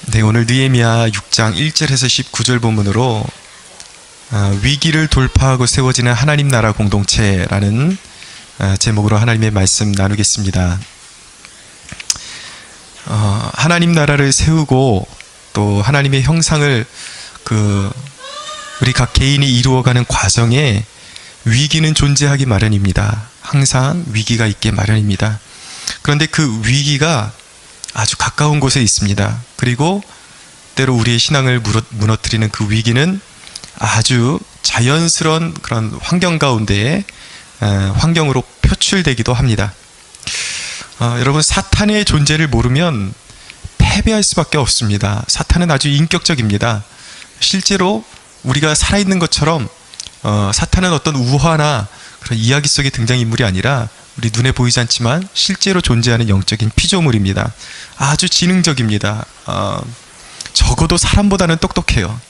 네, 오늘 느헤미야 6장 1절에서 19절 본문으로 위기를 돌파하고 세워지는 하나님 나라 공동체라는 제목으로 하나님의 말씀 나누겠습니다. 하나님 나라를 세우고 또 하나님의 형상을 우리 각 개인이 이루어가는 과정에 위기는 존재하기 마련입니다. 항상 위기가 있게 마련입니다. 그런데 그 위기가 아주 가까운 곳에 있습니다. 그리고 때로 우리의 신앙을 무너뜨리는 그 위기는 아주 자연스러운 그런 환경 가운데에 환경으로 표출되기도 합니다. 여러분, 사탄의 존재를 모르면 패배할 수밖에 없습니다. 사탄은 아주 인격적입니다. 실제로 우리가 살아있는 것처럼 사탄은 어떤 우화나 그런 이야기 속의 등장인물이 아니라 우리 눈에 보이지 않지만 실제로 존재하는 영적인 피조물입니다. 아주 지능적입니다. 적어도 사람보다는 똑똑해요.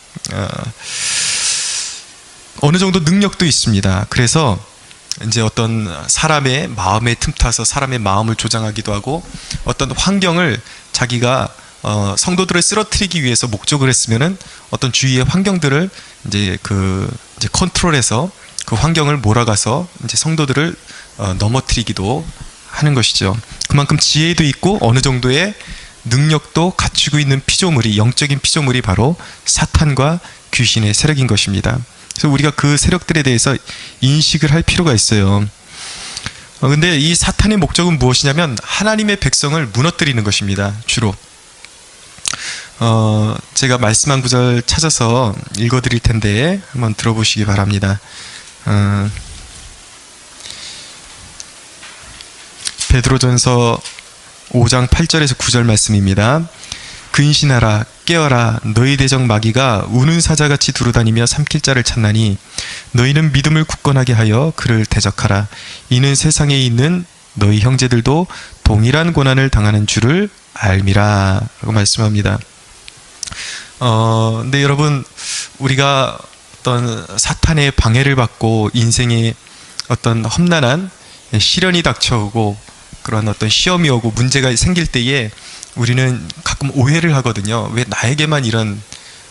어느 정도 능력도 있습니다. 그래서 이제 어떤 사람의 마음에 틈타서 사람의 마음을 조장하기도 하고 어떤 환경을 자기가 성도들을 쓰러뜨리기 위해서 목적을 했으면은 어떤 주위의 환경들을 이제 컨트롤해서 그 환경을 몰아가서 이제 성도들을 넘어뜨리기도 하는 것이죠. 그만큼 지혜도 있고 어느 정도의 능력도 갖추고 있는 피조물이, 영적인 피조물이 바로 사탄과 귀신의 세력인 것입니다. 그래서 우리가 그 세력들에 대해서 인식을 할 필요가 있어요. 근데 이 사탄의 목적은 무엇이냐면 하나님의 백성을 무너뜨리는 것입니다. 주로 제가 말씀 한 구절 찾아서 읽어드릴 텐데 한번 들어보시기 바랍니다. 베드로전서 5장 8절에서 9절 말씀입니다. 근신하라, 깨어라, 너희 대적 마귀가 우는 사자같이 두루다니며 삼킬 자를 찾나니 너희는 믿음을 굳건하게 하여 그를 대적하라. 이는 세상에 있는 너희 형제들도 동일한 고난을 당하는 줄을 알미라 라고 말씀합니다. 근데 여러분, 우리가 어떤 사탄의 방해를 받고 인생에 어떤 험난한 시련이 닥쳐오고 그런 어떤 시험이 오고 문제가 생길 때에 우리는 가끔 오해를 하거든요. 왜 나에게만 이런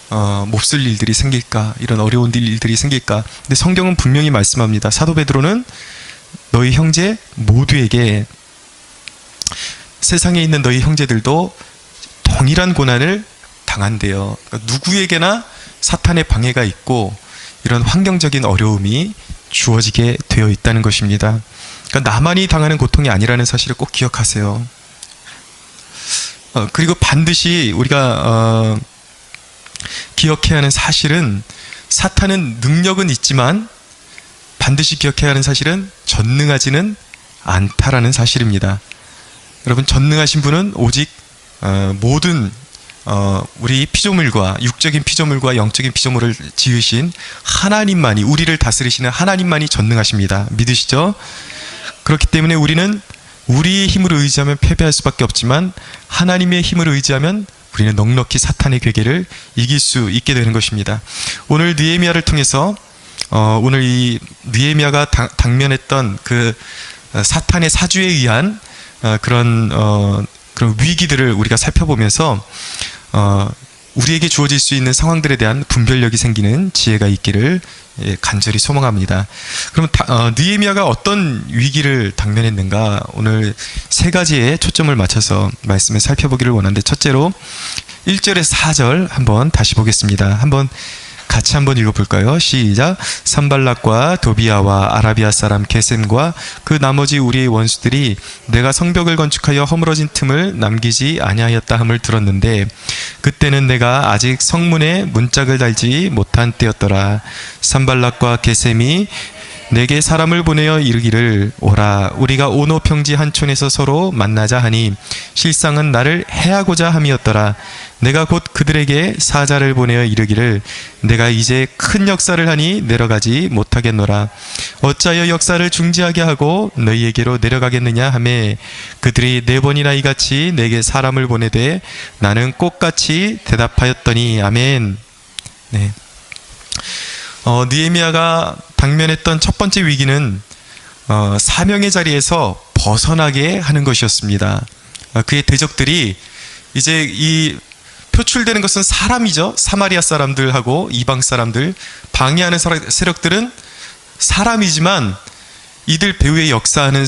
몹쓸 일들이 생길까? 이런 어려운 일들이 생길까? 근데 성경은 분명히 말씀합니다. 사도 베드로는 너희 형제 모두에게, 세상에 있는 너희 형제들도 동일한 고난을 당한대요. 그러니까 누구에게나 사탄의 방해가 있고 이런 환경적인 어려움이 주어지게 되어 있다는 것입니다. 그러니까 나만이 당하는 고통이 아니라는 사실을 꼭 기억하세요. 그리고 반드시 우리가 기억해야 하는 사실은, 사탄은 능력은 있지만 반드시 기억해야 하는 사실은 전능하지는 않다라는 사실입니다. 여러분, 전능하신 분은 오직 모든 우리 피조물과, 육적인 피조물과 영적인 피조물을 지으신 하나님만이, 우리를 다스리시는 하나님만이 전능하십니다. 믿으시죠? 그렇기 때문에 우리는 우리의 힘으로 의지하면 패배할 수밖에 없지만 하나님의 힘을 의지하면 우리는 넉넉히 사탄의 괴계를 이길 수 있게 되는 것입니다. 오늘 느헤미야를 통해서 오늘 이 느헤미야가 당면했던 그 사탄의 사주에 의한 그런 위기들을 우리가 살펴보면서 우리에게 주어질 수 있는 상황들에 대한 분별력이 생기는 지혜가 있기를 간절히 소망합니다. 그럼 느헤미야가 어떤 위기를 당면했는가? 오늘 세 가지에 초점을 맞춰서 말씀을 살펴보기를 원하는데, 첫째로 1절에서 4절 한번 다시 보겠습니다. 같이 한번 읽어볼까요? 시작. 산발락과 도비아와 아라비아 사람 게셈과 그 나머지 우리의 원수들이 내가 성벽을 건축하여 허물어진 틈을 남기지 아니하였다 함을 들었는데 그때는 내가 아직 성문에 문짝을 달지 못한 때였더라. 산발락과 게셈이 내게 사람을 보내어 이르기를 오라, 우리가 오노 평지 한촌에서 서로 만나자 하니 실상은 나를 해하고자 함이었더라. 내가 곧 그들에게 사자를 보내어 이르기를 내가 이제 큰 역사를 하니 내려가지 못하겠노라. 어찌하여 역사를 중지하게 하고 너희에게로 내려가겠느냐 하매 그들이 4번이나 이같이 내게 사람을 보내되 나는 꽃같이 대답하였더니 아멘. 네. 느헤미야가 당면했던 첫 번째 위기는 사명의 자리에서 벗어나게 하는 것이었습니다. 그의 대적들이 이제 이 표출되는 것은 사람이죠. 사마리아 사람들하고 이방 사람들, 방해하는 세력들은 사람이지만 이들 배후에 역사하는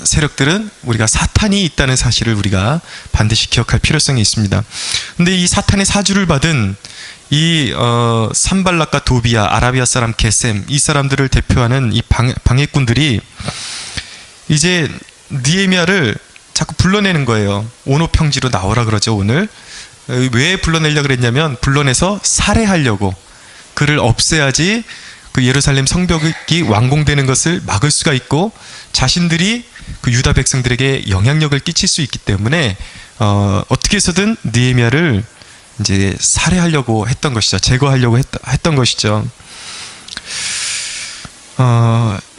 세력들은 우리가 사탄이 있다는 사실을 우리가 반드시 기억할 필요성이 있습니다. 근데 이 사탄의 사주를 받은 이 산발락과 도비아, 아라비아 사람 게셈, 이 사람들을 대표하는 이 방해꾼들이 이제 느헤미야를 자꾸 불러내는 거예요. 온오평지로 나오라 그러죠. 오늘 왜 불러내려고 그랬냐면 불러내서 살해하려고, 그를 없애야지 그 예루살렘 성벽이 완공되는 것을 막을 수가 있고 자신들이 그 유다 백성들에게 영향력을 끼칠 수 있기 때문에 어떻게 해서든 느헤미야를 이제 살해하려고 했던 것이죠. 제거하려고 했던 것이죠.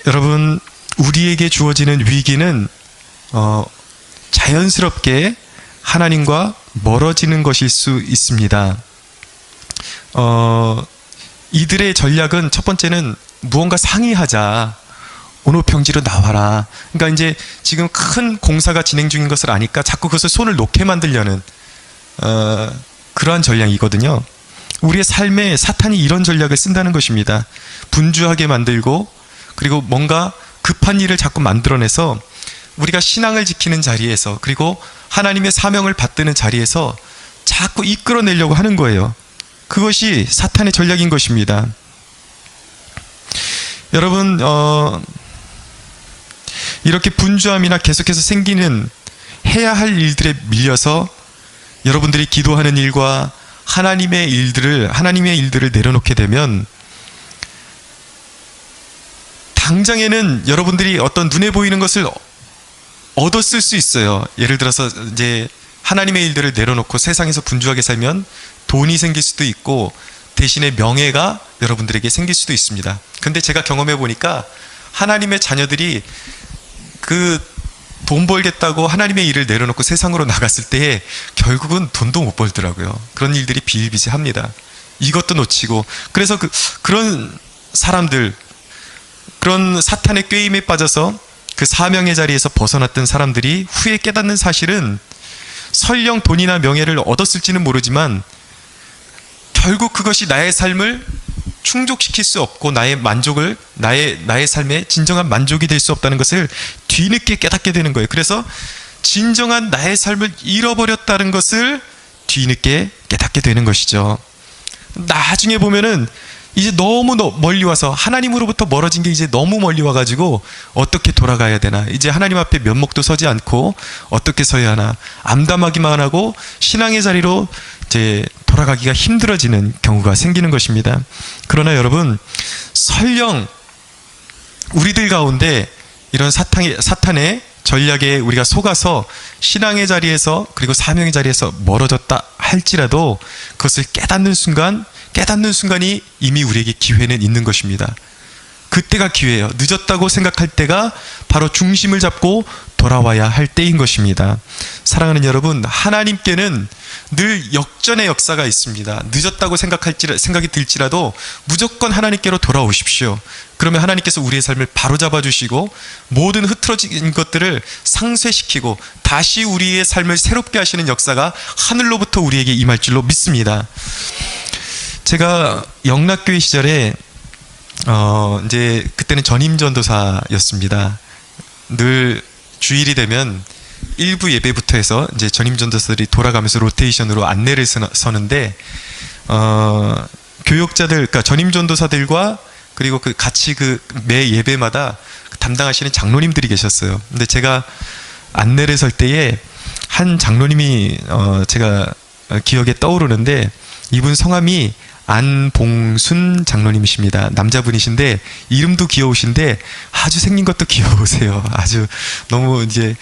여러분, 우리에게 주어지는 위기는 자연스럽게 하나님과 멀어지는 것일 수 있습니다. 이들의 전략은 첫 번째는 무언가 상의하자, 온오평지로 나와라. 그러니까 이제 지금 큰 공사가 진행 중인 것을 아니까 자꾸 그것을 손을 놓게 만들려는 그러한 전략이거든요. 우리의 삶에 사탄이 이런 전략을 쓴다는 것입니다. 분주하게 만들고, 그리고 뭔가 급한 일을 자꾸 만들어내서 우리가 신앙을 지키는 자리에서, 그리고 하나님의 사명을 받드는 자리에서 자꾸 이끌어내려고 하는 거예요. 그것이 사탄의 전략인 것입니다. 여러분, 이렇게 분주함이나 계속해서 생기는 해야 할 일들에 밀려서 여러분들이 기도하는 일과 하나님의 일들을 내려놓게 되면 당장에는 여러분들이 어떤 눈에 보이는 것을 얻었을 수 있어요. 예를 들어서 이제 하나님의 일들을 내려놓고 세상에서 분주하게 살면 돈이 생길 수도 있고 대신에 명예가 여러분들에게 생길 수도 있습니다. 근데 제가 경험해 보니까 하나님의 자녀들이 그 돈 벌겠다고 하나님의 일을 내려놓고 세상으로 나갔을 때 결국은 돈도 못 벌더라고요. 그런 일들이 비일비재합니다. 이것도 놓치고, 그래서 그런 사람들, 그런 사탄의 꾀임에 빠져서 그 사명의 자리에서 벗어났던 사람들이 후에 깨닫는 사실은 설령 돈이나 명예를 얻었을지는 모르지만 결국 그것이 나의 삶을 충족시킬 수 없고 나의 삶의 진정한 만족이 될 수 없다는 것을 뒤늦게 깨닫게 되는 거예요. 그래서 진정한 나의 삶을 잃어버렸다는 것을 뒤늦게 깨닫게 되는 것이죠. 나중에 보면은 이제 너무 멀리 와서 하나님으로부터 멀어진 게 이제 너무 멀리 와가지고 어떻게 돌아가야 되나, 이제 하나님 앞에 면목도 서지 않고 어떻게 서야 하나 암담하기만 하고 신앙의 자리로 이제 돌아가기가 힘들어지는 경우가 생기는 것입니다. 그러나 여러분, 설령 우리들 가운데 이런 사탄의 전략에 우리가 속아서 신앙의 자리에서 그리고 사명의 자리에서 멀어졌다 할지라도 그것을 깨닫는 순간이 이미 우리에게 기회는 있는 것입니다. 그때가 기회예요. 늦었다고 생각할 때가 바로 중심을 잡고 돌아와야 할 때인 것입니다. 사랑하는 여러분, 하나님께는 늘 역전의 역사가 있습니다. 늦었다고 생각이 들지라도 무조건 하나님께로 돌아오십시오. 그러면 하나님께서 우리의 삶을 바로잡아 주시고 모든 흐트러진 것들을 상쇄시키고 다시 우리의 삶을 새롭게 하시는 역사가 하늘로부터 우리에게 임할 줄로 믿습니다. 제가 영락교회 시절에 이제 그때는 전임 전도사였습니다. 늘 주일이 되면 일부 예배부터 해서 이제 전임 전도사들이 돌아가면서 로테이션으로 안내를 서는데 교역자들, 그러니까 전임 전도사들과 그리고 같이 매 예배마다 담당하시는 장로님들이 계셨어요. 근데 제가 안내를 설 때에 한 장로님이 제가 기억에 떠오르는데, 이분 성함이 안봉순 장로님이십니다. 남자분이신데 이름도 귀여우신데 아주 생긴 것도 귀여우세요. 아주 너무 이제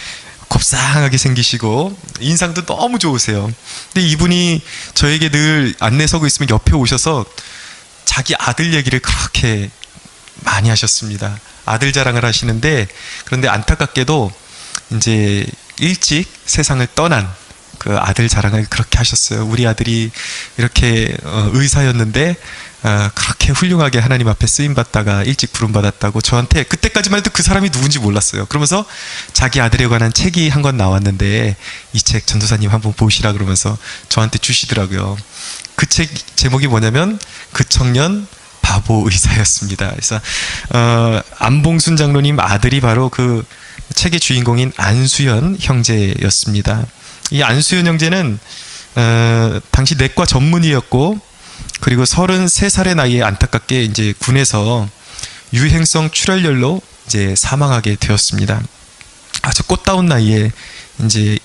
곱상하게 생기시고 인상도 너무 좋으세요. 근데 이분이 저에게 늘 안내 서고 있으면 옆에 오셔서 자기 아들 얘기를 그렇게 많이 하셨습니다. 아들 자랑을 하시는데, 그런데 안타깝게도 이제 일찍 세상을 떠난 그 아들 자랑을 그렇게 하셨어요. 우리 아들이 이렇게 의사였는데 그렇게 훌륭하게 하나님 앞에 쓰임받다가 일찍 부름받았다고 저한테, 그때까지만 해도 그 사람이 누군지 몰랐어요. 그러면서 자기 아들에 관한 책이 한 권 나왔는데 이 책 전도사님 한번 보시라 그러면서 저한테 주시더라고요. 그 책 제목이 뭐냐면 그 청년 바보 의사였습니다. 그래서 안봉순 장로님 아들이 바로 그 책의 주인공인 안수연 형제였습니다. 이 안수연 형제는 당시 내과 전문의였고, 그리고 33살의 나이에 안타깝게 이제 군에서 유행성 출혈열로 이제 사망하게 되었습니다. 아주 꽃다운 나이에 이제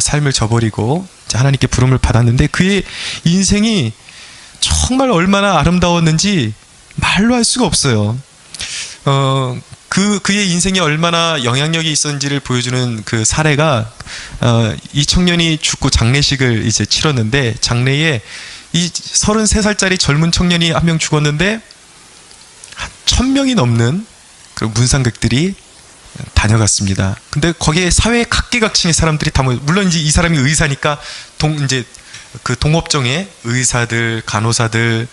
삶을 저버리고 이제 하나님께 부름을 받았는데, 그의 인생이 정말 얼마나 아름다웠는지 말로 할 수가 없어요. 그의 인생이 얼마나 영향력이 있었는지를 보여주는 그 사례가, 이 청년이 죽고 장례식을 이제 치렀는데, 장례에 이 33살짜리 젊은 청년이 한 명 죽었는데 1000명이 넘는 그 문상객들이 다녀갔습니다. 근데 거기에 사회 각계각층의 사람들이 다 물론 이제 이 사람이 의사니까 그 동업종의 의사들, 간호사들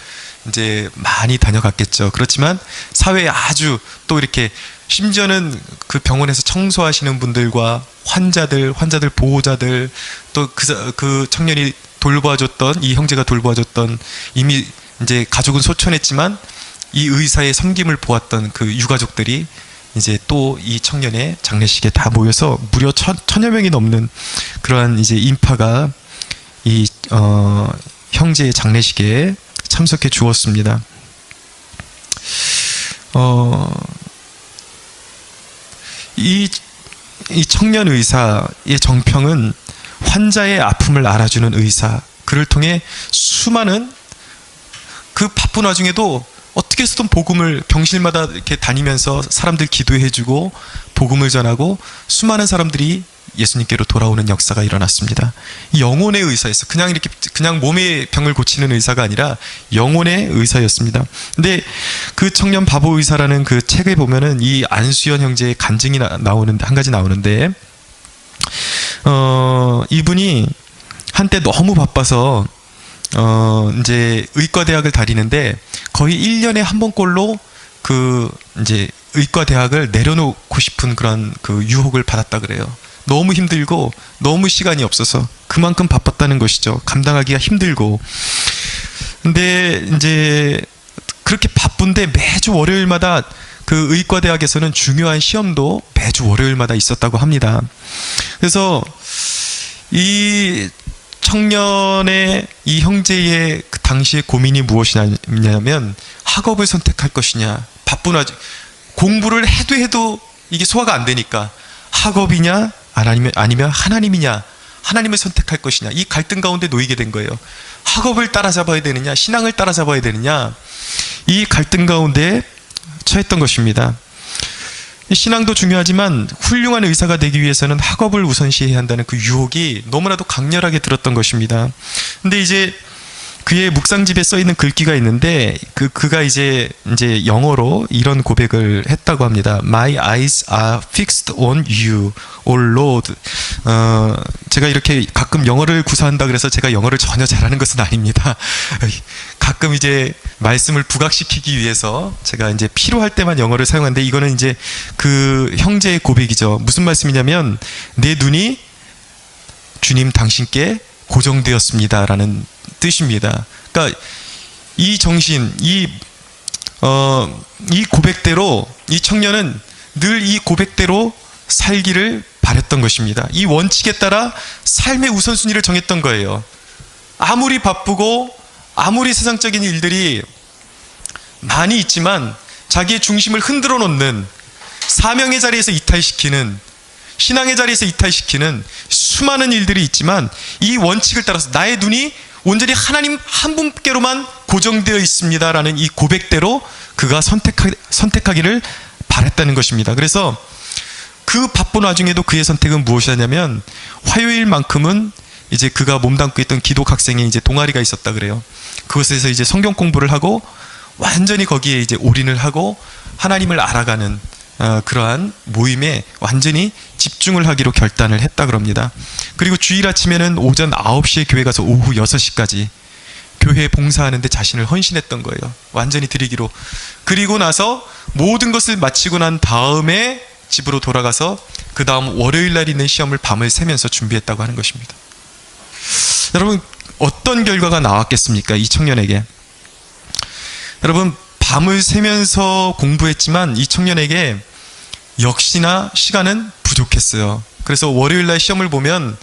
이제 많이 다녀갔겠죠. 그렇지만 사회에 아주 또 이렇게, 심지어는 그 병원에서 청소하시는 분들과 환자들 보호자들, 또 그 청년이 돌봐줬던, 이 형제가 돌봐줬던, 이미 이제 가족은 소천했지만 이 의사의 섬김을 보았던 그 유가족들이 이제 또 이 청년의 장례식에 다 모여서 무려 1000여 명이 넘는 그러한 이제 인파가 이 형제의 장례식에 참석해 주었습니다. 이 청년 의사의 정평은 환자의 아픔을 알아주는 의사, 그를 통해 수많은, 그 바쁜 와중에도 어떻게 해서든 복음을, 병실마다 이렇게 다니면서 사람들 기도해주고 복음을 전하고 수많은 사람들이 예수님께로 돌아오는 역사가 일어났습니다. 영혼의 의사였어요. 그냥 몸의 병을 고치는 의사가 아니라 영혼의 의사였습니다. 근데 그 청년 바보 의사라는 그 책에 보면은 이 안수연 형제의 간증이 나오는데, 한 가지 나오는데, 이분이 한때 너무 바빠서 이제 의과대학을 다니는데 거의 1년에 한 번꼴로 그 이제 의과대학을 내려놓고 싶은 그런 그 유혹을 받았다 그래요. 너무 힘들고 너무 시간이 없어서 그만큼 바빴다는 것이죠. 감당하기가 힘들고. 근데 이제 그렇게 바쁜데 매주 월요일마다 그 의과대학에서는 중요한 시험도 매주 월요일마다 있었다고 합니다. 그래서 이 청년의, 이 형제의 그 당시의 고민이 무엇이냐면 학업을 선택할 것이냐, 바쁜 와중 공부를 해도 이게 소화가 안 되니까 학업이냐 아니면 하나님이냐, 하나님을 선택할 것이냐, 이 갈등 가운데 놓이게 된 거예요. 학업을 따라잡아야 되느냐, 신앙을 따라잡아야 되느냐, 이 갈등 가운데 처했던 것입니다. 신앙도 중요하지만 훌륭한 의사가 되기 위해서는 학업을 우선시해야 한다는 그 유혹이 너무나도 강렬하게 들었던 것입니다. 근데 이제 그의 묵상집에 써 있는 글귀가 있는데 그가 이제 영어로 이런 고백을 했다고 합니다. My eyes are fixed on you, O Lord. 제가 이렇게 가끔 영어를 구사한다 그래서 제가 영어를 전혀 잘하는 것은 아닙니다. 가끔 이제 말씀을 부각시키기 위해서 제가 이제 필요할 때만 영어를 사용하는데, 이거는 이제 그 형제의 고백이죠. 무슨 말씀이냐면, 내 눈이 주님 당신께 고정되었습니다라는 뜻입니다. 그러니까 이 정신, 이 고백대로 이 청년은 늘 이 고백대로 살기를 바랬던 것입니다. 이 원칙에 따라 삶의 우선순위를 정했던 거예요. 아무리 바쁘고 아무리 세상적인 일들이 많이 있지만 자기의 중심을 흔들어 놓는, 사명의 자리에서 이탈시키는, 신앙의 자리에서 이탈시키는 수많은 일들이 있지만 이 원칙을 따라서 나의 눈이 온전히 하나님 한 분께로만 고정되어 있습니다라는 이 고백대로 그가 선택하기를 바랬다는 것입니다. 그래서 그 바쁜 와중에도 그의 선택은 무엇이냐면, 화요일만큼은 이제 그가 몸담고 있던 기독 학생의 이제 동아리가 있었다 그래요. 그곳에서 이제 성경 공부를 하고 완전히 거기에 이제 올인을 하고 하나님을 알아가는 그러한 모임에 완전히 집중을 하기로 결단을 했다 그럽니다. 그리고 주일 아침에는 오전 9시에 교회 가서 오후 6시까지 교회에 봉사하는데 자신을 헌신했던 거예요. 완전히 드리기로. 그리고 나서 모든 것을 마치고 난 다음에 집으로 돌아가서 그 다음 월요일 날 있는 시험을 밤을 새면서 준비했다고 하는 것입니다. 여러분, 어떤 결과가 나왔겠습니까? 이 청년에게. 여러분, 밤을 새면서 공부했지만 이 청년에게 역시나 시간은 부족했어요. 그래서 월요일 날 시험을 보면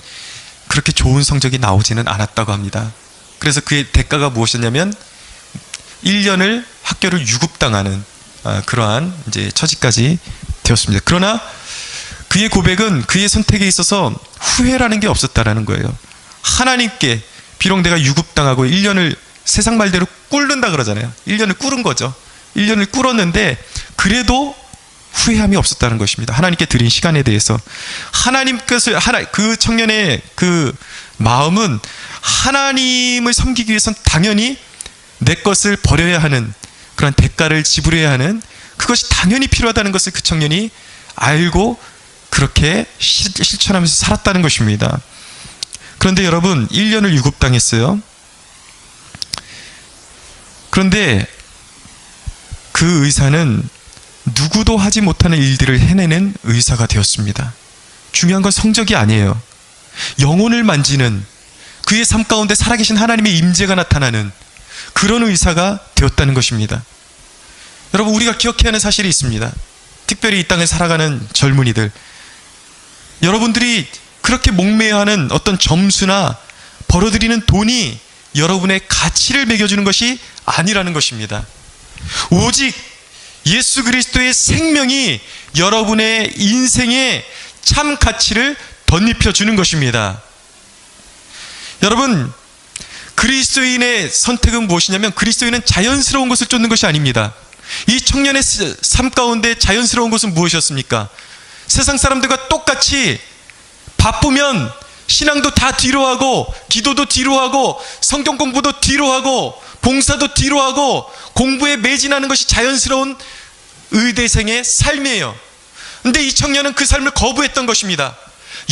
그렇게 좋은 성적이 나오지는 않았다고 합니다. 그래서 그의 대가가 무엇이었냐면 1년을 학교를 유급당하는 그러한 이제 처지까지 되었습니다. 그러나 그의 고백은 그의 선택에 있어서 후회라는 게 없었다라는 거예요. 하나님께 비록 내가 유급당하고 1년을 세상 말대로 꿇는다 그러잖아요. 1년을 꿇은 거죠. 1년을 꿇었는데 그래도 후회함이 없었다는 것입니다. 하나님께 드린 시간에 대해서. 그 청년의 그 마음은 하나님을 섬기기 위해서는 당연히 내 것을 버려야 하는 그런 대가를 지불해야 하는 그것이 당연히 필요하다는 것을 그 청년이 알고 그렇게 실천하면서 살았다는 것입니다. 그런데 여러분, 1년을 유급당했어요. 그런데 그 의사는 누구도 하지 못하는 일들을 해내는 의사가 되었습니다. 중요한 건 성적이 아니에요. 영혼을 만지는, 그의 삶 가운데 살아계신 하나님의 임재가 나타나는 그런 의사가 되었다는 것입니다. 여러분, 우리가 기억해야 하는 사실이 있습니다. 특별히 이 땅에 살아가는 젊은이들, 여러분들이 그렇게 목매어하는 어떤 점수나 벌어들이는 돈이 여러분의 가치를 매겨주는 것이 아니라는 것입니다. 오직 예수 그리스도의 생명이 여러분의 인생에 참 가치를 덧입혀 주는 것입니다. 여러분, 그리스도인의 선택은 무엇이냐면 그리스도인은 자연스러운 것을 쫓는 것이 아닙니다. 이 청년의 삶 가운데 자연스러운 것은 무엇이었습니까? 세상 사람들과 똑같이 바쁘면 신앙도 다 뒤로 하고, 기도도 뒤로 하고, 성경 공부도 뒤로 하고, 봉사도 뒤로 하고, 공부에 매진하는 것이 자연스러운 의대생의 삶이에요. 근데 이 청년은 그 삶을 거부했던 것입니다.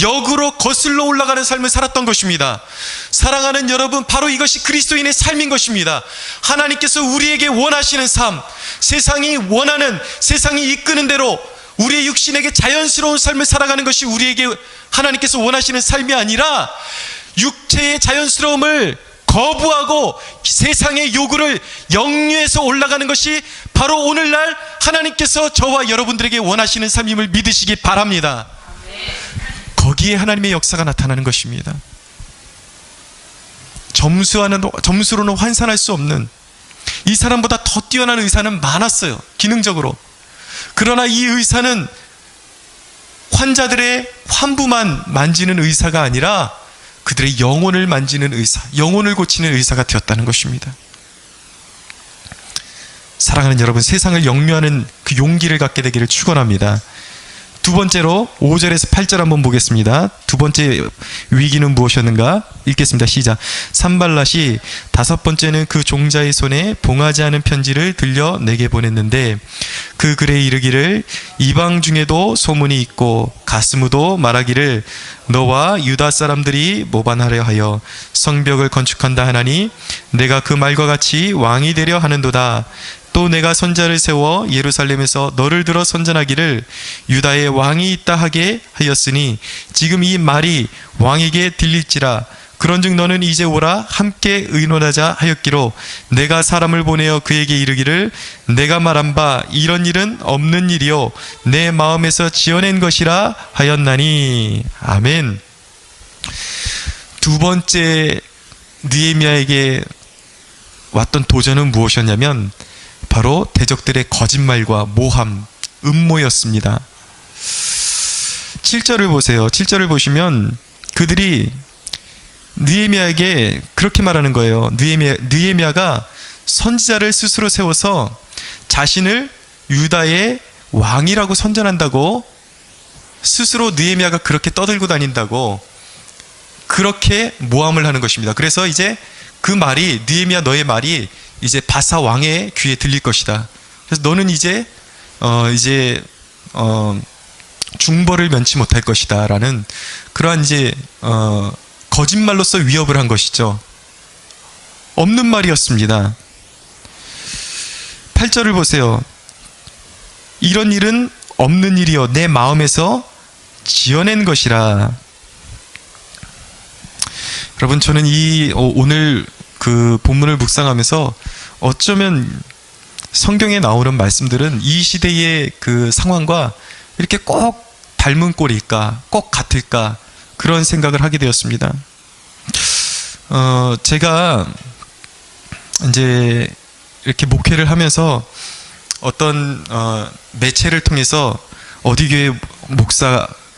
역으로 거슬러 올라가는 삶을 살았던 것입니다. 사랑하는 여러분, 바로 이것이 그리스도인의 삶인 것입니다. 하나님께서 우리에게 원하시는 삶, 세상이 원하는, 세상이 이끄는 대로 우리의 육신에게 자연스러운 삶을 살아가는 것이 우리에게 하나님께서 원하시는 삶이 아니라 육체의 자연스러움을 거부하고 세상의 요구를 역류해서 올라가는 것이 바로 오늘날 하나님께서 저와 여러분들에게 원하시는 삶임을 믿으시기 바랍니다. 거기에 하나님의 역사가 나타나는 것입니다. 점수로는 환산할 수 없는, 이 사람보다 더 뛰어난 의사는 많았어요, 기능적으로. 그러나 이 의사는 환자들의 환부만 만지는 의사가 아니라 그들의 영혼을 만지는 의사, 영혼을 고치는 의사가 되었다는 것입니다. 사랑하는 여러분, 세상을 역류하는 그 용기를 갖게 되기를 축원합니다. 두 번째로 5절에서 8절 한번 보겠습니다. 두 번째 위기는 무엇이었는가? 읽겠습니다. 시작. 산발랏이 다섯 번째는 그 종자의 손에 봉하지 않은 편지를 들려 내게 보냈는데 그 글에 이르기를 이방 중에도 소문이 있고 가스무도 말하기를 너와 유다 사람들이 모반하려 하여 성벽을 건축한다 하나니 내가 그 말과 같이 왕이 되려 하는도다. 또 내가 선자를 세워 예루살렘에서 너를 들어 선전하기를 유다의 왕이 있다 하게 하였으니 지금 이 말이 왕에게 들릴지라. 그런즉 너는 이제 오라 함께 의논하자 하였기로 내가 사람을 보내어 그에게 이르기를 내가 말한 바 이런 일은 없는 일이요 내 마음에서 지어낸 것이라 하였나니. 아멘. 두 번째 느헤미야에게 왔던 도전은 무엇이었냐면 바로 대적들의 거짓말과 모함, 음모였습니다. 7절을 보세요. 7절을 보시면 그들이 느헤미야에게 그렇게 말하는 거예요. 느헤미야가 선지자를 스스로 세워서 자신을 유다의 왕이라고 선전한다고, 스스로 느헤미야가 그렇게 떠들고 다닌다고 그렇게 모함을 하는 것입니다. 그래서 이제 그 말이, 느헤미야 너의 말이 이제 바사 왕의 귀에 들릴 것이다. 그래서 너는 이제 중벌을 면치 못할 것이다 라는 그러한 이제 거짓말로서 위협을 한 것이죠. 없는 말이었습니다. 8절을 보세요. 이런 일은 없는 일이요 내 마음에서 지어낸 것이라. 여러분, 저는 오늘 그 본문을 묵상하면서 어쩌면 성경에 나오는 말씀들은 이 시대의 그 상황과 이렇게 꼭 닮은 꼴일까, 꼭 같을까, 그런 생각을 하게 되었습니다. 제가 이제 이렇게 목회를 하면서 어떤 매체를 통해서 어디 교회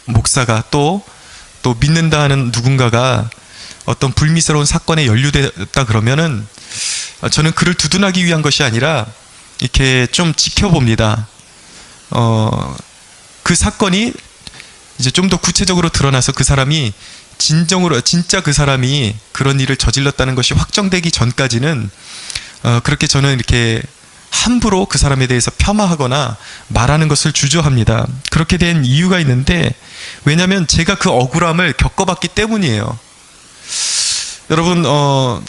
목사가 또 믿는다 하는 누군가가 어떤 불미스러운 사건에 연루됐다 그러면은 저는 그를 두둔하기 위한 것이 아니라 이렇게 좀 지켜봅니다. 그 사건이 이제 좀 더 구체적으로 드러나서 그 사람이 진짜 그 사람이 그런 일을 저질렀다는 것이 확정되기 전까지는 그렇게 저는 이렇게 함부로 그 사람에 대해서 폄하하거나 말하는 것을 주저합니다. 그렇게 된 이유가 있는데, 왜냐하면 제가 그 억울함을 겪어봤기 때문이에요. 여러분,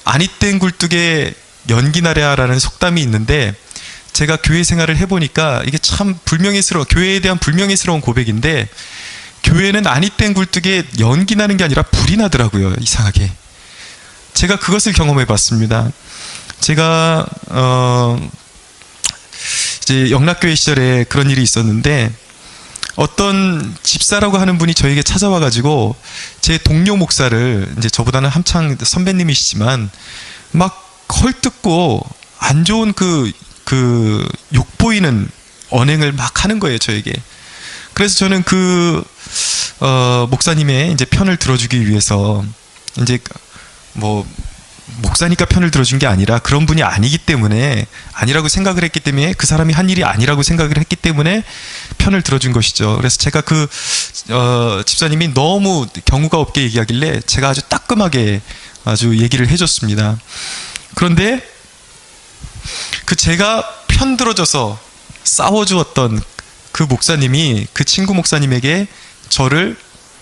아니땐 굴뚝에 연기나랴라는 속담이 있는데, 제가 교회 생활을 해보니까 이게 참 교회에 대한 불명예스러운 고백인데, 교회는 아니땐 굴뚝에 연기 나는 게 아니라 불이 나더라고요. 이상하게. 제가 그것을 경험해 봤습니다. 제가 이제 영락교회 시절에 그런 일이 있었는데, 어떤 집사라고 하는 분이 저에게 찾아와 가지고 제 동료 목사를, 이제 저보다는 한창 선배님이시지만 막 헐뜯고 안 좋은 그 욕보이는 언행을 막 하는 거예요, 저에게. 그래서 저는 그 목사님의 이제 편을 들어주기 위해서, 이제 뭐 목사니까 편을 들어준 게 아니라 그런 분이 아니라고 생각을 했기 때문에, 그 사람이 한 일이 아니라고 생각을 했기 때문에 편을 들어준 것이죠. 그래서 제가 그 집사님이 너무 경우가 없게 얘기하길래 제가 아주 따끔하게 아주 얘기를 해줬습니다. 그런데 그 제가 편 들어줘서 싸워주었던 그 목사님이 그 친구 목사님에게 저를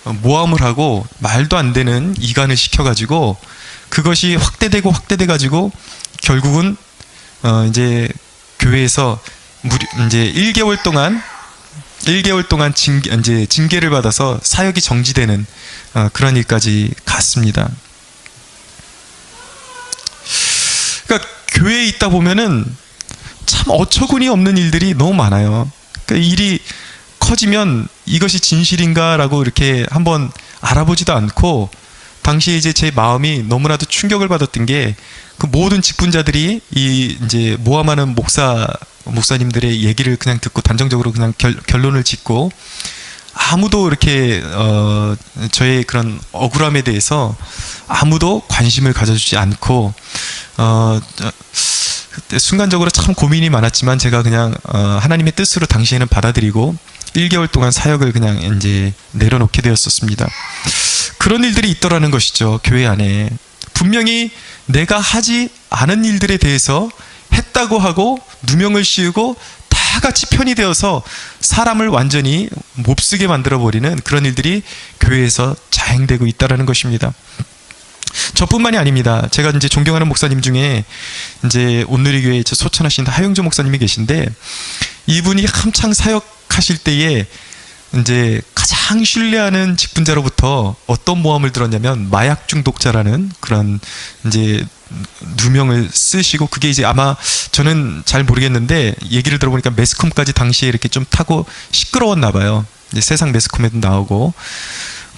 모함을 하고 말도 안 되는 이간을 시켜가지고, 그것이 확대돼 가지고 결국은 이제 교회에서 이제 1개월 동안 징계를 받아서 사역이 정지되는 그런 일까지 갔습니다. 그러니까 교회에 있다 보면은 참 어처구니 없는 일들이 너무 많아요. 그러니까 일이 커지면 이것이 진실인가라고 이렇게 한번 알아보지도 않고, 당시에 이제 제 마음이 너무나도 충격을 받았던 게, 그 모든 직분자들이 이제 모함하는 목사님들의 얘기를 그냥 듣고 단정적으로 그냥 결론을 짓고, 아무도 이렇게 저의 그런 억울함에 대해서 아무도 관심을 가져주지 않고, 그때 순간적으로 참 고민이 많았지만 제가 그냥 하나님의 뜻으로 당시에는 받아들이고 1개월 동안 사역을 그냥 이제 내려놓게 되었었습니다. 그런 일들이 있더라는 것이죠. 교회 안에 분명히 내가 하지 않은 일들에 대해서 했다고 하고 누명을 씌우고 다 같이 편이 되어서 사람을 완전히 몹쓰게 만들어버리는 그런 일들이 교회에서 자행되고 있다는 것입니다. 저뿐만이 아닙니다. 제가 이제 존경하는 목사님 중에 이제 온누리교회 소천하신 하용조 목사님이 계신데, 이분이 한창 사역하실 때에 이제 가장 신뢰하는 직분자로부터 어떤 모함을 들었냐면 마약 중독자라는 그런 이제 누명을 쓰시고, 그게 이제 아마 저는 잘 모르겠는데 얘기를 들어보니까 매스컴까지 당시에 이렇게 좀 타고 시끄러웠나 봐요. 이제 세상 매스컴에도 나오고.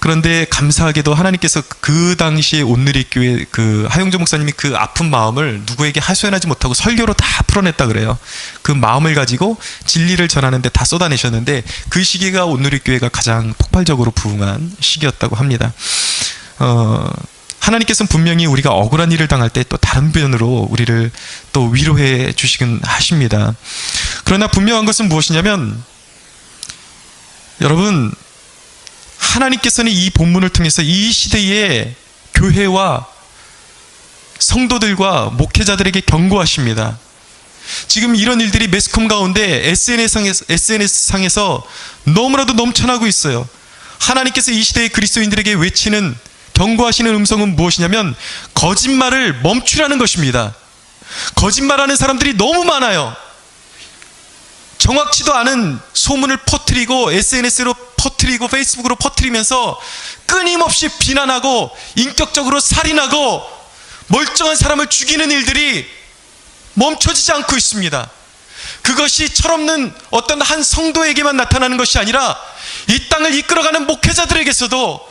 그런데 감사하게도 하나님께서 그 당시에 온누리교회 그 하용조 목사님이 그 아픈 마음을 누구에게 하소연하지 못하고 설교로 다 풀어냈다 그래요. 그 마음을 가지고 진리를 전하는데 다 쏟아내셨는데, 그 시기가 온누리교회가 가장 폭발적으로 부흥한 시기였다고 합니다. 하나님께서는 분명히 우리가 억울한 일을 당할 때 또 다른 면으로 우리를 또 위로해 주시긴 하십니다. 그러나 분명한 것은 무엇이냐면, 여러분, 하나님께서는 이 본문을 통해서 이 시대의 교회와 성도들과 목회자들에게 경고하십니다. 지금 이런 일들이 매스컴 가운데 SNS상에서 너무나도 넘쳐나고 있어요. 하나님께서 이 시대의 그리스도인들에게 외치는, 경고하시는 음성은 무엇이냐면 거짓말을 멈추라는 것입니다. 거짓말하는 사람들이 너무 많아요. 정확치도 않은 소문을 퍼뜨리고 SNS로 퍼뜨리고 페이스북으로 퍼뜨리면서 끊임없이 비난하고 인격적으로 살인하고 멀쩡한 사람을 죽이는 일들이 멈춰지지 않고 있습니다. 그것이 철없는 어떤 한 성도에게만 나타나는 것이 아니라 이 땅을 이끌어가는 목회자들에게서도,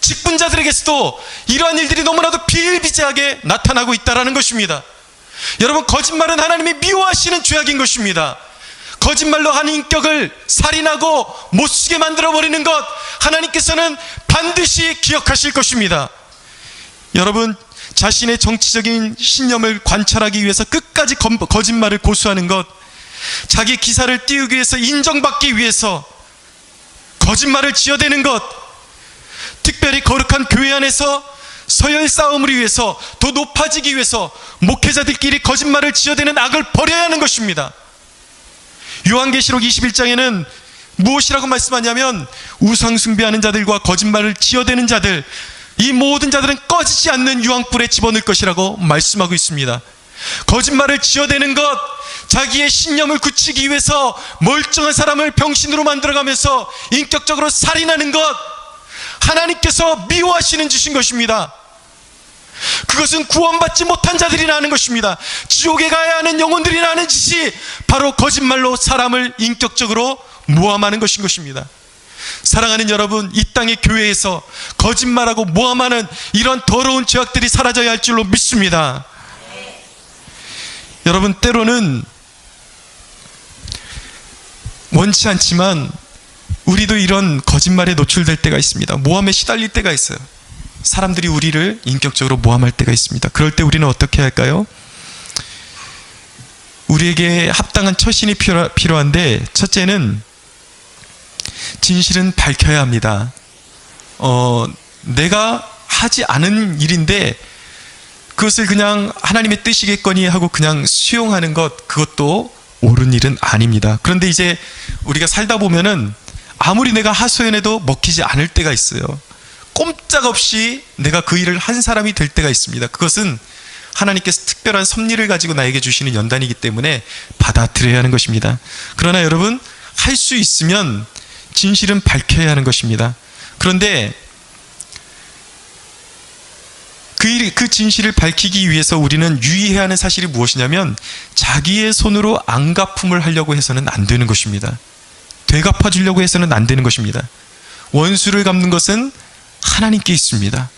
직분자들에게서도 이러한 일들이 너무나도 비일비재하게 나타나고 있다는 것입니다. 여러분, 거짓말은 하나님이 미워하시는 죄악인 것입니다. 거짓말로 한 인격을 살인하고 못쓰게 만들어버리는 것, 하나님께서는 반드시 기억하실 것입니다. 여러분, 자신의 정치적인 신념을 관찰하기 위해서 끝까지 거짓말을 고수하는 것, 자기 기사를 띄우기 위해서, 인정받기 위해서 거짓말을 지어대는 것, 특별히 거룩한 교회 안에서 서열 싸움을 위해서, 더 높아지기 위해서 목회자들끼리 거짓말을 지어대는 악을 버려야 하는 것입니다. 요한계시록 21장에는 무엇이라고 말씀하냐면 우상 숭배하는 자들과 거짓말을 지어대는 자들, 이 모든 자들은 꺼지지 않는 유황불에 집어넣을 것이라고 말씀하고 있습니다. 거짓말을 지어대는 것, 자기의 신념을 굳히기 위해서 멀쩡한 사람을 병신으로 만들어가면서 인격적으로 살인하는 것, 하나님께서 미워하시는 짓인 것입니다. 그것은 구원받지 못한 자들이 하는 것입니다. 지옥에 가야 하는 영혼들이 하는 짓이 바로 거짓말로 사람을 인격적으로 모함하는 것인 것입니다. 사랑하는 여러분, 이 땅의 교회에서 거짓말하고 모함하는 이런 더러운 죄악들이 사라져야 할 줄로 믿습니다. 여러분, 때로는 원치 않지만 우리도 이런 거짓말에 노출될 때가 있습니다. 모함에 시달릴 때가 있어요. 사람들이 우리를 인격적으로 모함할 때가 있습니다. 그럴 때 우리는 어떻게 할까요? 우리에게 합당한 처신이 필요한데, 첫째는 진실은 밝혀야 합니다. 내가 하지 않은 일인데 그것을 그냥 하나님의 뜻이겠거니 하고 그냥 수용하는 것, 그것도 옳은 일은 아닙니다. 그런데 이제 우리가 살다 보면은 아무리 내가 하소연해도 먹히지 않을 때가 있어요. 꼼짝없이 내가 그 일을 한 사람이 될 때가 있습니다. 그것은 하나님께서 특별한 섭리를 가지고 나에게 주시는 연단이기 때문에 받아들여야 하는 것입니다. 그러나 여러분, 할 수 있으면 진실은 밝혀야 하는 것입니다. 그런데 그 진실을 밝히기 위해서 우리는 유의해야 하는 사실이 무엇이냐면 자기의 손으로 안갚음을 하려고 해서는 안 되는 것입니다. 되갚아 주려고 해서는 안 되는 것입니다. 원수를 갚는 것은 하나님께 있습니다.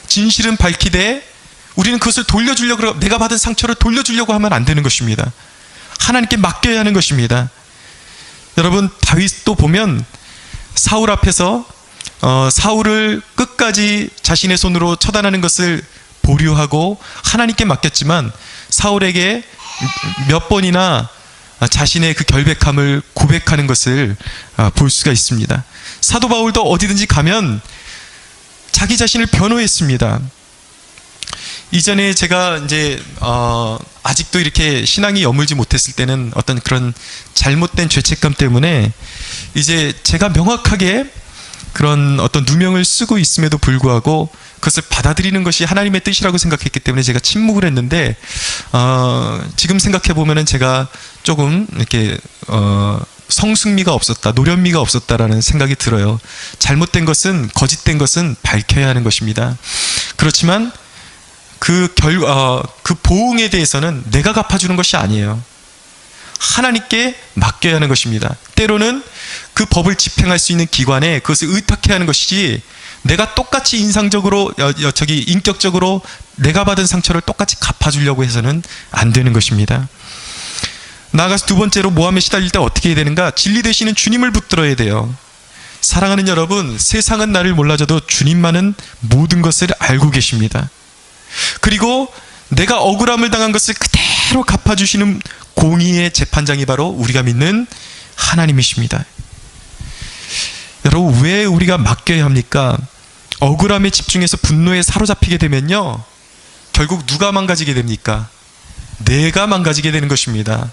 진실은 밝히되 우리는 그것을 돌려주려고, 내가 받은 상처를 돌려주려고 하면 안 되는 것입니다. 하나님께 맡겨야 하는 것입니다. 여러분, 다윗도 보면 사울 앞에서 사울을 끝까지 자신의 손으로 처단하는 것을 보류하고 하나님께 맡겼지만 사울에게 몇 번이나 자신의 그 결백함을 고백하는 것을 볼 수가 있습니다. 사도 바울도 어디든지 가면 자기 자신을 변호했습니다. 이전에 제가 이제 아직도 이렇게 신앙이 여물지 못했을 때는 어떤 그런 잘못된 죄책감 때문에 이제 제가 명확하게 그런 어떤 누명을 쓰고 있음에도 불구하고 그것을 받아들이는 것이 하나님의 뜻이라고 생각했기 때문에 제가 침묵을 했는데, 지금 생각해 보면은 제가 조금 이렇게 성숙미가 없었다, 노련미가 없었다라는 생각이 들어요. 잘못된 것은, 거짓된 것은 밝혀야 하는 것입니다. 그렇지만 그 보응에 대해서는 내가 갚아주는 것이 아니에요. 하나님께 맡겨야 하는 것입니다. 때로는 그 법을 집행할 수 있는 기관에 그것을 의탁해야 하는 것이지, 내가 똑같이 인격적으로 내가 받은 상처를 똑같이 갚아주려고 해서는 안 되는 것입니다. 나아가서 두 번째로 모함에 시달릴 때 어떻게 해야 되는가? 진리 되시는 주님을 붙들어야 돼요. 사랑하는 여러분, 세상은 나를 몰라줘도 주님만은 모든 것을 알고 계십니다. 그리고 내가 억울함을 당한 것을 그대로 갚아주시는 공의의 재판장이 바로 우리가 믿는 하나님이십니다. 여러분, 왜 우리가 맡겨야 합니까? 억울함에 집중해서 분노에 사로잡히게 되면요, 결국 누가 망가지게 됩니까? 내가 망가지게 되는 것입니다.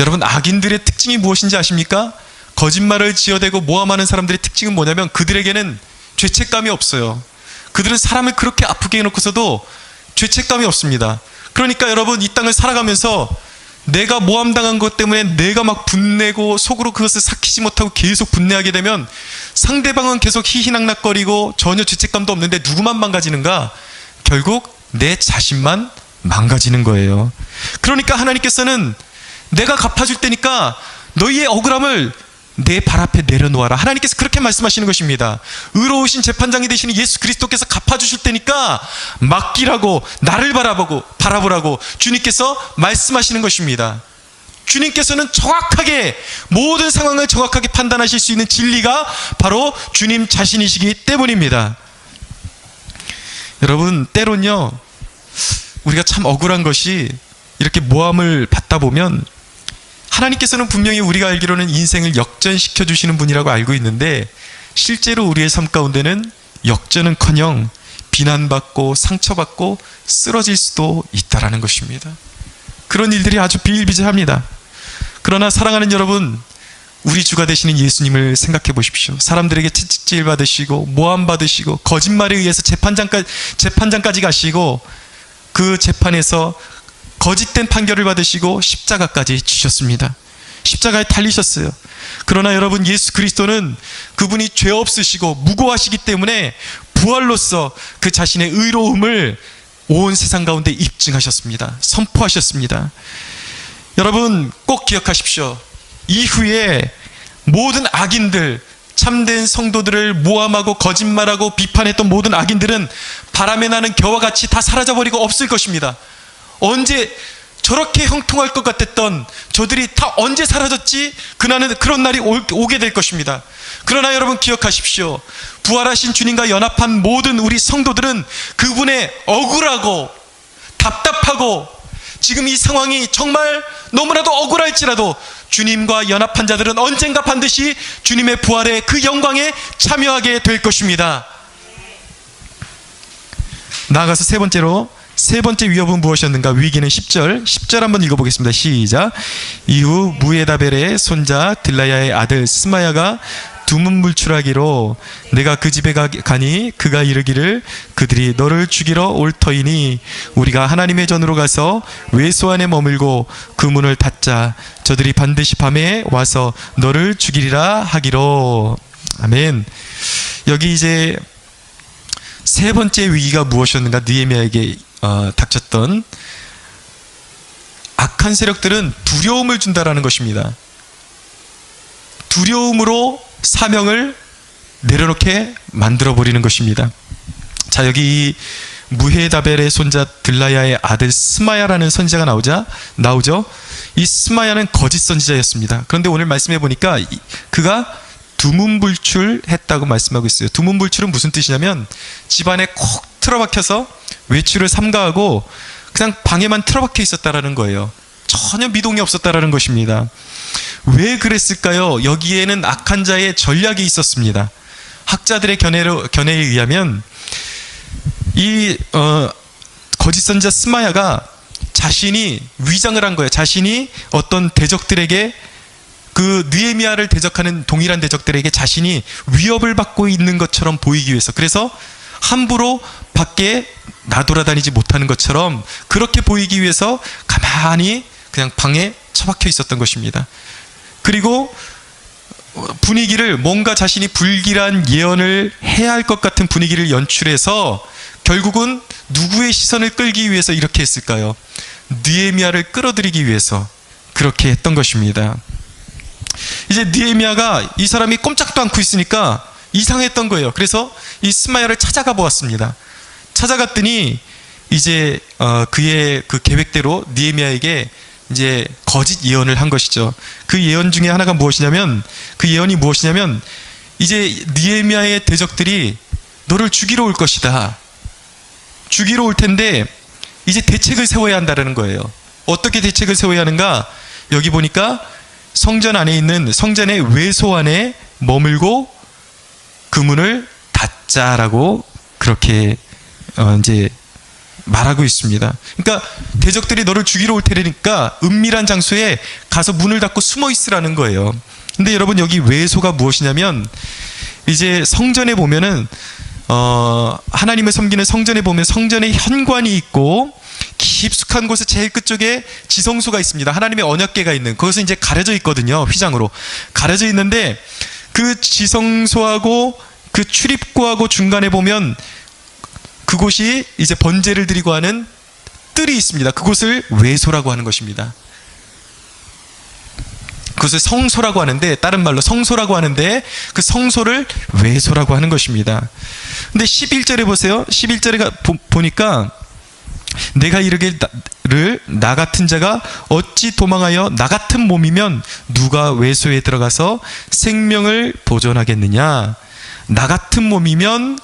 여러분, 악인들의 특징이 무엇인지 아십니까? 거짓말을 지어대고 모함하는 사람들의 특징은 뭐냐면 그들에게는 죄책감이 없어요. 그들은 사람을 그렇게 아프게 해놓고서도 죄책감이 없습니다. 그러니까 여러분, 이 땅을 살아가면서 내가 모함당한 것 때문에 내가 막 분내고 속으로 그것을 삭히지 못하고 계속 분내하게 되면 상대방은 계속 희희낙낙거리고 전혀 죄책감도 없는데 누구만 망가지는가? 결국 내 자신만 망가지는 거예요. 그러니까 하나님께서는 내가 갚아줄 테니까 너희의 억울함을 내 발 앞에 내려놓아라. 하나님께서 그렇게 말씀하시는 것입니다. 의로우신 재판장이 되시는 예수 그리스도께서 갚아주실 테니까 맡기라고, 나를 바라보라고 주님께서 말씀하시는 것입니다. 주님께서는 정확하게 모든 상황을 정확하게 판단하실 수 있는 진리가 바로 주님 자신이시기 때문입니다. 여러분, 때론요 우리가 참 억울한 것이 이렇게 모함을 받다 보면 하나님께서는 분명히 우리가 알기로는 인생을 역전시켜 주시는 분이라고 알고 있는데 실제로 우리의 삶 가운데는 역전은커녕 비난받고 상처받고 쓰러질 수도 있다라는 것입니다. 그런 일들이 아주 비일비재합니다. 그러나 사랑하는 여러분, 우리 주가 되시는 예수님을 생각해 보십시오. 사람들에게 채찍질 받으시고 모함 받으시고 거짓말에 의해서 재판장까지 가시고 그 재판에서 거짓된 판결을 받으시고 십자가까지 지셨습니다. 십자가에 달리셨어요. 그러나 여러분, 예수 그리스도는 그분이 죄 없으시고 무고하시기 때문에 부활로서 그 자신의 의로움을 온 세상 가운데 입증하셨습니다. 선포하셨습니다. 여러분, 꼭 기억하십시오. 이후에 모든 악인들, 참된 성도들을 모함하고 거짓말하고 비판했던 모든 악인들은 바람에 나는 겨와 같이 다 사라져버리고 없을 것입니다. 언제 저렇게 형통할 것 같았던 저들이 다 언제 사라졌지? 그런 날이 오게 될 것입니다. 그러나 여러분, 기억하십시오. 부활하신 주님과 연합한 모든 우리 성도들은 그분의 억울하고 답답하고 지금 이 상황이 정말 너무나도 억울할지라도 주님과 연합한 자들은 언젠가 반드시 주님의 부활의 그 영광에 참여하게 될 것입니다. 나아가서 세 번째 위협은 무엇이었는가? 위기는 10절 한번 읽어보겠습니다. 시작. 이후 무에다벨의 손자 들라야의 아들 스마야가 두문불출하기로 내가 그 집에 가니 그가 이르기를 그들이 너를 죽이러 올 터이니 우리가 하나님의 전으로 가서 외소 안에 머물고 그 문을 닫자. 저들이 반드시 밤에 와서 너를 죽이리라 하기로. 아멘. 여기 이제 세 번째 위기가 무엇이었는가? 느헤미야에게 닥쳤던 악한 세력들은 두려움을 준다라는 것입니다. 두려움으로 사명을 내려놓게 만들어버리는 것입니다. 자, 여기 무헤다벨의 손자 들라야의 아들 스마야라는 선지자가 나오죠. 이 스마야는 거짓 선지자였습니다. 그런데 오늘 말씀해 보니까 그가 두문불출했다고 말씀하고 있어요. 두문불출은 무슨 뜻이냐면 집안에 콕 틀어박혀서 외출을 삼가하고 그냥 방에만 틀어박혀 있었다라는 거예요. 전혀 미동이 없었다라는 것입니다. 왜 그랬을까요? 여기에는 악한 자의 전략이 있었습니다. 학자들의 견해에 의하면 이 거짓 선지자 스마야가 자신이 위장을 한 거예요. 자신이 어떤 대적들에게, 그 느헤미야를 대적하는 동일한 대적들에게 자신이 위협을 받고 있는 것처럼 보이기 위해서, 그래서 함부로 밖에 나돌아다니지 못하는 것처럼 그렇게 보이기 위해서 가만히 그냥 방에 처박혀 있었던 것입니다. 그리고 분위기를, 뭔가 자신이 불길한 예언을 해야 할 것 같은 분위기를 연출해서 결국은 누구의 시선을 끌기 위해서 이렇게 했을까요? 느헤미야를 끌어들이기 위해서 그렇게 했던 것입니다. 이제 느헤미야가 이 사람이 꼼짝도 않고 있으니까 이상했던 거예요. 그래서 이 스마야를 찾아가 보았습니다. 찾아갔더니 이제 그의 그 계획대로 느헤미야에게 이제 거짓 예언을 한 것이죠. 그 예언 중에 하나가 무엇이냐면, 그 예언이 무엇이냐면 이제 느헤미야의 대적들이 너를 죽이러 올 것이다. 죽이러 올 텐데 이제 대책을 세워야 한다는 거예요. 어떻게 대책을 세워야 하는가? 여기 보니까 성전 안에 있는, 성전의 외소 안에 머물고 그 문을 닫자라고 그렇게 이제 말하고 있습니다. 그러니까 대적들이 너를 죽이러 올 테니까 은밀한 장소에 가서 문을 닫고 숨어 있으라는 거예요. 근데 여러분, 여기 외소가 무엇이냐면, 이제 성전에 보면은 하나님을 섬기는 성전에 보면 성전에 현관이 있고 깊숙한 곳에 제일 끝쪽에 지성소가 있습니다. 하나님의 언약궤가 있는, 그것은 이제 가려져 있거든요. 휘장으로 가려져 있는데, 그 지성소하고 그 출입구하고 중간에 보면 그곳이 이제 번제를 드리고 하는 뜰이 있습니다. 그곳을 외소라고 하는 것입니다. 그것을 성소라고 하는데, 다른 말로 성소라고 하는데, 그 성소를 외소라고 하는 것입니다. 근데 11절에 보세요. 11절에 보니까, 내가 이르기를 나 같은 자가 어찌 도망하여 나 같은 몸이면 누가 외소에 들어가서 생명을 보존하겠느냐. 나 같은 몸이면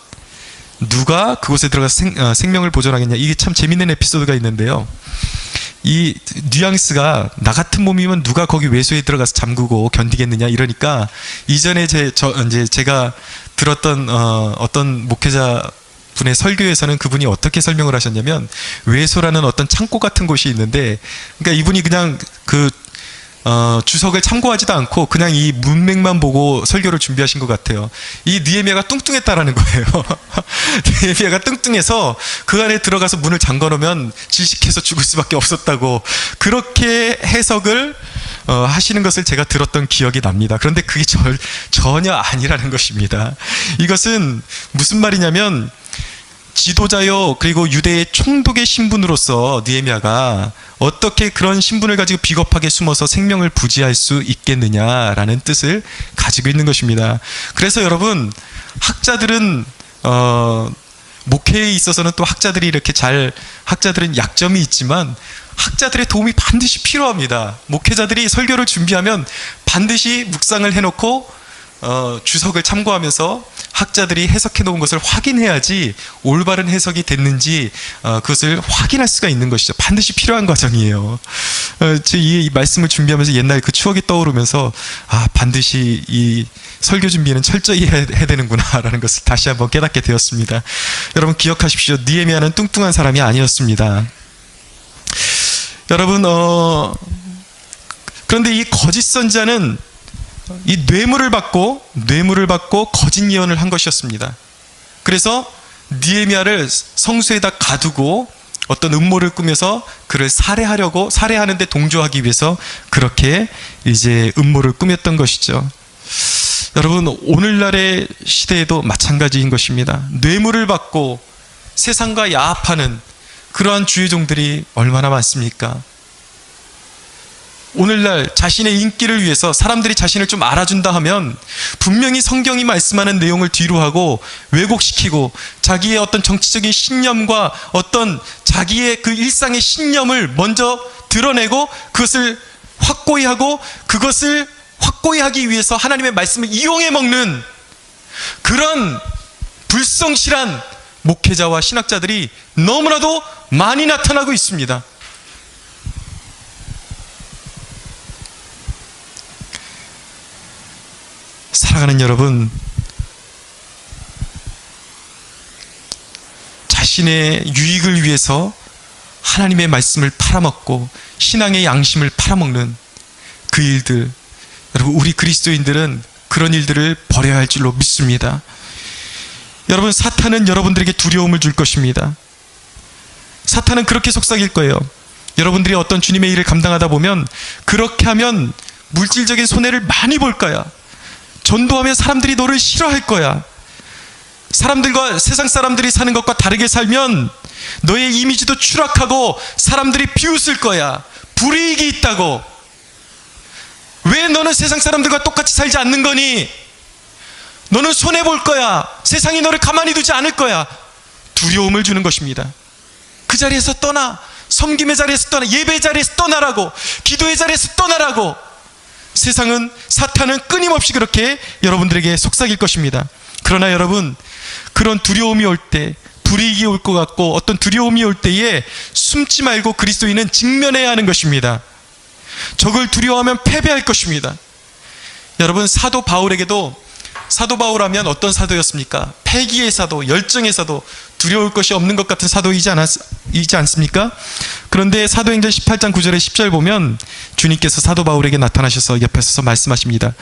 누가 그곳에 들어가서 생명을 보존하겠냐. 이게 참 재밌는 에피소드가 있는데요. 이 뉘앙스가, 나 같은 몸이면 누가 거기 외소에 들어가서 잠그고 견디겠느냐 이러니까, 이전에 제가 들었던 어떤 목회자 분의 설교에서는 그분이 어떻게 설명을 하셨냐면, 외소라는 어떤 창고 같은 곳이 있는데, 그러니까 이분이 그냥 주석을 참고하지도 않고 그냥 이 문맥만 보고 설교를 준비하신 것 같아요. 이 느헤미야가 뚱뚱했다라는 거예요. 느헤미야가 뚱뚱해서 그 안에 들어가서 문을 잠궈놓으면 질식해서 죽을 수밖에 없었다고, 그렇게 해석을 하시는 것을 제가 들었던 기억이 납니다. 그런데 그게 전혀 아니라는 것입니다. 이것은 무슨 말이냐면, 지도자요, 그리고 유대의 총독의 신분으로서 느헤미야가 어떻게 그런 신분을 가지고 비겁하게 숨어서 생명을 부지할 수 있겠느냐라는 뜻을 가지고 있는 것입니다. 그래서 여러분, 학자들은 목회에 있어서는 또 학자들이 학자들은 약점이 있지만 학자들의 도움이 반드시 필요합니다. 목회자들이 설교를 준비하면 반드시 묵상을 해놓고 주석을 참고하면서 학자들이 해석해 놓은 것을 확인해야지 올바른 해석이 됐는지 그것을 확인할 수가 있는 것이죠. 반드시 필요한 과정이에요. 이 말씀을 준비하면서 옛날 그 추억이 떠오르면서, 반드시 이 설교 준비는 철저히 해야 되는구나 라는 것을 다시 한번 깨닫게 되었습니다. 여러분 기억하십시오. 느헤미야는 뚱뚱한 사람이 아니었습니다. 여러분, 그런데 이 거짓 선지자는 이 뇌물을 받고 거짓 예언을 한 것이었습니다. 그래서 느헤미야를 성소에다 가두고 어떤 음모를 꾸며서 그를 살해하는데 동조하기 위해서 그렇게 이제 음모를 꾸몄던 것이죠. 여러분, 오늘날의 시대에도 마찬가지인 것입니다. 뇌물을 받고 세상과 야합하는 그러한 주의 종들이 얼마나 많습니까? 오늘날 자신의 인기를 위해서 사람들이 자신을 좀 알아준다 하면 분명히 성경이 말씀하는 내용을 뒤로 하고 왜곡시키고 자기의 어떤 정치적인 신념과 어떤 자기의 그 일상의 신념을 먼저 드러내고 그것을 확고히 하고 그것을 확고히 하기 위해서 하나님의 말씀을 이용해 먹는 그런 불성실한 목회자와 신학자들이 너무나도 많이 나타나고 있습니다. 사랑하는 여러분, 자신의 유익을 위해서 하나님의 말씀을 팔아먹고 신앙의 양심을 팔아먹는 그 일들, 여러분, 우리 그리스도인들은 그런 일들을 버려야 할 줄로 믿습니다. 여러분, 사탄은 여러분들에게 두려움을 줄 것입니다. 사탄은 그렇게 속삭일 거예요. 여러분들이 어떤 주님의 일을 감당하다 보면 그렇게 하면 물질적인 손해를 많이 볼 거야. 전도하면 사람들이 너를 싫어할 거야. 사람들과 세상 사람들이 사는 것과 다르게 살면 너의 이미지도 추락하고 사람들이 비웃을 거야. 불이익이 있다고. 왜 너는 세상 사람들과 똑같이 살지 않는 거니? 너는 손해볼 거야. 세상이 너를 가만히 두지 않을 거야. 두려움을 주는 것입니다. 그 자리에서 떠나. 섬김의 자리에서 떠나. 예배의 자리에서 떠나라고. 기도의 자리에서 떠나라고. 사탄은 끊임없이 그렇게 여러분들에게 속삭일 것입니다. 그러나 여러분, 그런 두려움이 올 때, 불이익이 올 것 같고 어떤 두려움이 올 때에 숨지 말고 그리스도인은 직면해야 하는 것입니다. 적을 두려워하면 패배할 것입니다. 여러분, 사도 바울에게도, 사도 바울하면 어떤 사도였습니까? 패기의 사도, 열정의 사도, 두려울 것이 없는 것 같은 사도이지 않습니까? 그런데 사도행전 18장 9절에 10절 보면 주님께서 사도 바울에게 나타나셔서 옆에 서서 말씀하십니다.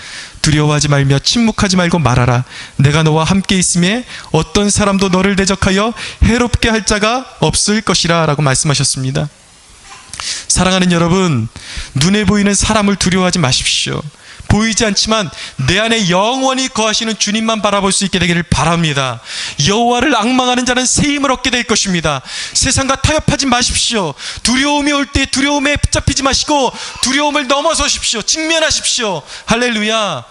두려워하지 말며 침묵하지 말고 말하라. 내가 너와 함께 있음에 어떤 사람도 너를 대적하여 해롭게 할 자가 없을 것이라 라고 말씀하셨습니다. 사랑하는 여러분, 눈에 보이는 사람을 두려워하지 마십시오. 보이지 않지만 내 안에 영원히 거하시는 주님만 바라볼 수 있게 되기를 바랍니다. 여호와를 앙망하는 자는 새 힘을 얻게 될 것입니다. 세상과 타협하지 마십시오. 두려움이 올 때 두려움에 붙잡히지 마시고 두려움을 넘어서십시오. 직면하십시오. 할렐루야.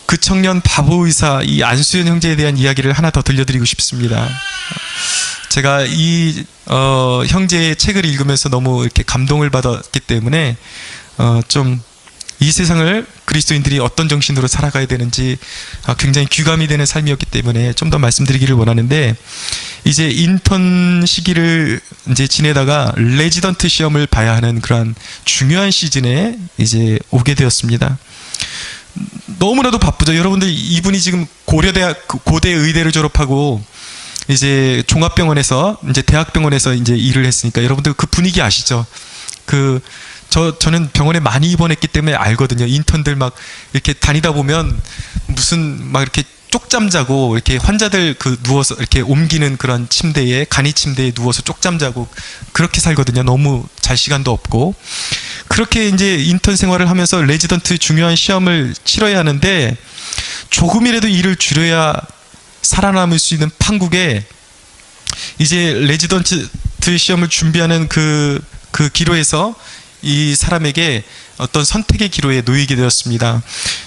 그 청년 바보 의사 이 안수현 형제에 대한 이야기를 하나 더 들려드리고 싶습니다. 제가 이 형제의 책을 읽으면서 너무 이렇게 감동을 받았기 때문에 좀 이 세상을 그리스도인들이 어떤 정신으로 살아가야 되는지 굉장히 귀감이 되는 삶이었기 때문에 좀 더 말씀드리기를 원하는데, 이제 인턴 시기를 이제 지내다가 레지던트 시험을 봐야 하는 그런 중요한 시즌에 이제 오게 되었습니다. 너무나도 바쁘죠. 여러분들, 이분이 지금 고대 의대를 졸업하고 이제 종합병원에서 이제 대학병원에서 이제 일을 했으니까 여러분들 그 분위기 아시죠? 저는 병원에 많이 입원했기 때문에 알거든요. 인턴들 막 이렇게 다니다 보면 무슨 막 이렇게 쪽잠 자고 이렇게 환자들 누워서 이렇게 옮기는 그런 침대에, 간이 침대에 누워서 쪽잠 자고 그렇게 살거든요. 너무 잘 시간도 없고. 그렇게 이제 인턴 생활을 하면서 레지던트 중요한 시험을 치러야 하는데, 조금이라도 일을 줄여야 살아남을 수 있는 판국에 이제 레지던트 시험을 준비하는 그 기로에서 이 사람에게 어떤 선택의 기로에 놓이게 되었습니다.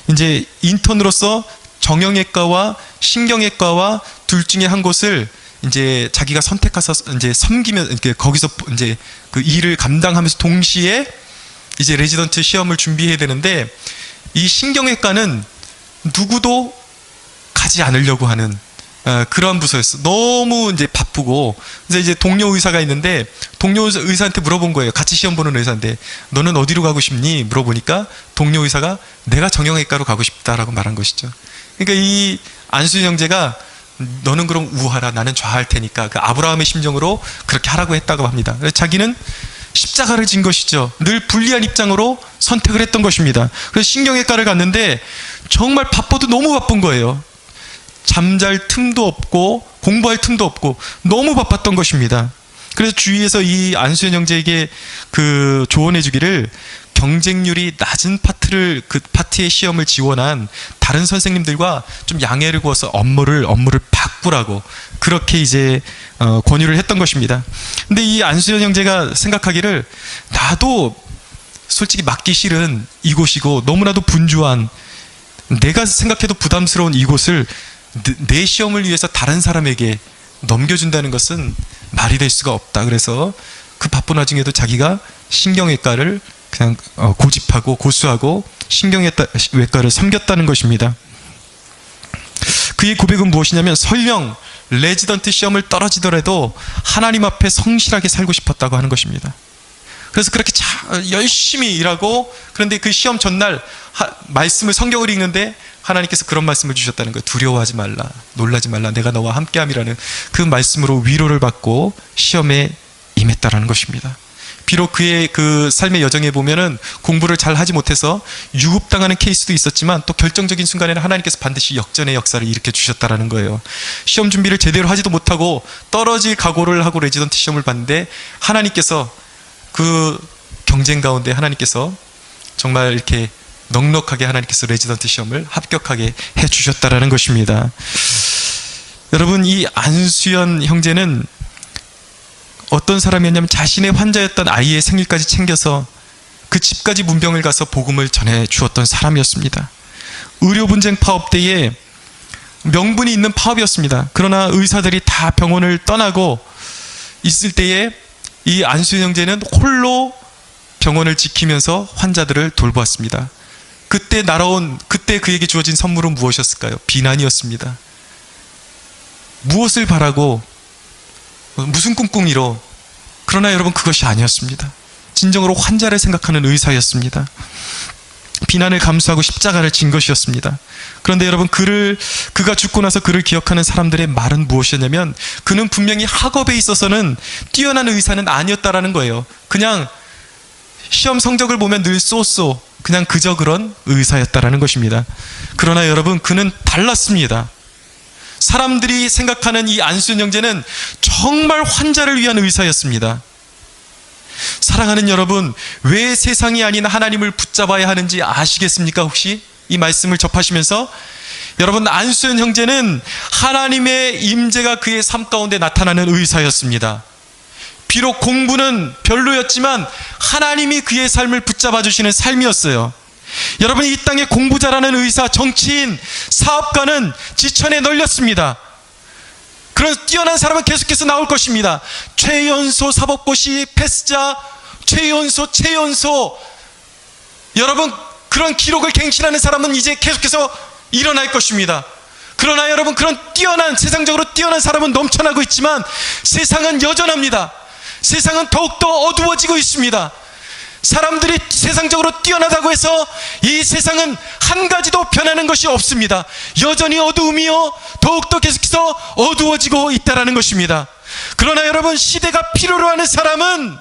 이제 인턴으로서 정형외과와 신경외과와 둘 중에 한 곳을 이제 자기가 선택해서 이제 섬기면 거기서 이제 그 일을 감당하면서 동시에 이제 레지던트 시험을 준비해야 되는데, 이 신경외과는 누구도 가지 않으려고 하는 그런 부서였어. 너무 이제 바쁘고. 그래서 이제 동료 의사가 있는데 동료 의사한테 물어본 거예요. 같이 시험 보는 의사인데 너는 어디로 가고 싶니? 물어보니까 동료 의사가 내가 정형외과로 가고 싶다라고 말한 것이죠. 그러니까 이 안수현 형제가 너는 그럼 우하라, 나는 좌할 테니까, 그 아브라함의 심정으로 그렇게 하라고 했다고 합니다. 그래서 자기는 십자가를 진 것이죠. 늘 불리한 입장으로 선택을 했던 것입니다. 그래서 신경외과를 갔는데 정말 바빠도 너무 바쁜 거예요. 잠잘 틈도 없고 공부할 틈도 없고 너무 바빴던 것입니다. 그래서 주위에서 이 안수현 형제에게 그 조언해 주기를, 경쟁률이 낮은 그 파트의 시험을 지원한 다른 선생님들과 좀 양해를 구해서 업무를 바꾸라고 그렇게 이제 권유를 했던 것입니다. 근데 이 안수현 형제가 생각하기를, 나도 솔직히 맡기 싫은 이곳이고 너무나도 분주한, 내가 생각해도 부담스러운 이곳을 내 시험을 위해서 다른 사람에게 넘겨준다는 것은 말이 될 수가 없다. 그래서 그 바쁜 와중에도 자기가 신경외과를 그냥 고집하고 고수하고 신경외과를 섬겼다는 것입니다. 그의 고백은 무엇이냐면, 설령 레지던트 시험을 떨어지더라도 하나님 앞에 성실하게 살고 싶었다고 하는 것입니다. 그래서 그렇게 열심히 일하고, 그런데 그 시험 전날 말씀을, 성경을 읽는데 하나님께서 그런 말씀을 주셨다는 거예요. 두려워하지 말라, 놀라지 말라, 내가 너와 함께함이라는 그 말씀으로 위로를 받고 시험에 임했다라는 것입니다. 비록 그의 그 삶의 여정에 보면은 공부를 잘 하지 못해서 유급당하는 케이스도 있었지만, 또 결정적인 순간에는 하나님께서 반드시 역전의 역사를 일으켜 주셨다라는 거예요. 시험 준비를 제대로 하지도 못하고 떨어질 각오를 하고 레지던트 시험을 봤는데, 하나님께서 그 경쟁 가운데 하나님께서 정말 이렇게 넉넉하게 하나님께서 레지던트 시험을 합격하게 해주셨다라는 것입니다. 여러분, 이 안수현 형제는 어떤 사람이었냐면, 자신의 환자였던 아이의 생일까지 챙겨서 그 집까지 문병을 가서 복음을 전해 주었던 사람이었습니다. 의료 분쟁 파업 때에 명분이 있는 파업이었습니다. 그러나 의사들이 다 병원을 떠나고 있을 때에 이 안수현 형제는 홀로 병원을 지키면서 환자들을 돌보았습니다. 그때 그에게 주어진 선물은 무엇이었을까요? 비난이었습니다. 무엇을 바라고, 무슨 꿍꿍이로. 그러나 여러분, 그것이 아니었습니다. 진정으로 환자를 생각하는 의사였습니다. 비난을 감수하고 십자가를 진 것이었습니다. 그런데 여러분, 그가 죽고 나서 그를 기억하는 사람들의 말은 무엇이었냐면, 그는 분명히 학업에 있어서는 뛰어난 의사는 아니었다라는 거예요. 그냥 시험 성적을 보면 늘 쏘쏘, 그냥 그저 그런 의사였다라는 것입니다. 그러나 여러분, 그는 달랐습니다. 사람들이 생각하는 이 안수현 형제는 정말 환자를 위한 의사였습니다. 사랑하는 여러분, 왜 세상이 아닌 하나님을 붙잡아야 하는지 아시겠습니까? 혹시 이 말씀을 접하시면서, 여러분, 안수현 형제는 하나님의 임재가 그의 삶 가운데 나타나는 의사였습니다. 비록 공부는 별로였지만 하나님이 그의 삶을 붙잡아 주시는 삶이었어요. 여러분, 이 땅에 공부 잘하는 의사, 정치인, 사업가는 지천에 널렸습니다. 그런 뛰어난 사람은 계속해서 나올 것입니다. 최연소 사법고시 패스자, 최연소. 여러분, 그런 기록을 갱신하는 사람은 이제 계속해서 일어날 것입니다. 그러나 여러분, 그런 세상적으로 뛰어난 사람은 넘쳐나고 있지만 세상은 여전합니다. 세상은 더욱더 어두워지고 있습니다. 사람들이 세상적으로 뛰어나다고 해서 이 세상은 한 가지도 변하는 것이 없습니다. 여전히 어두움이요, 더욱더 계속해서 어두워지고 있다는 것입니다. 그러나 여러분, 시대가 필요로 하는 사람은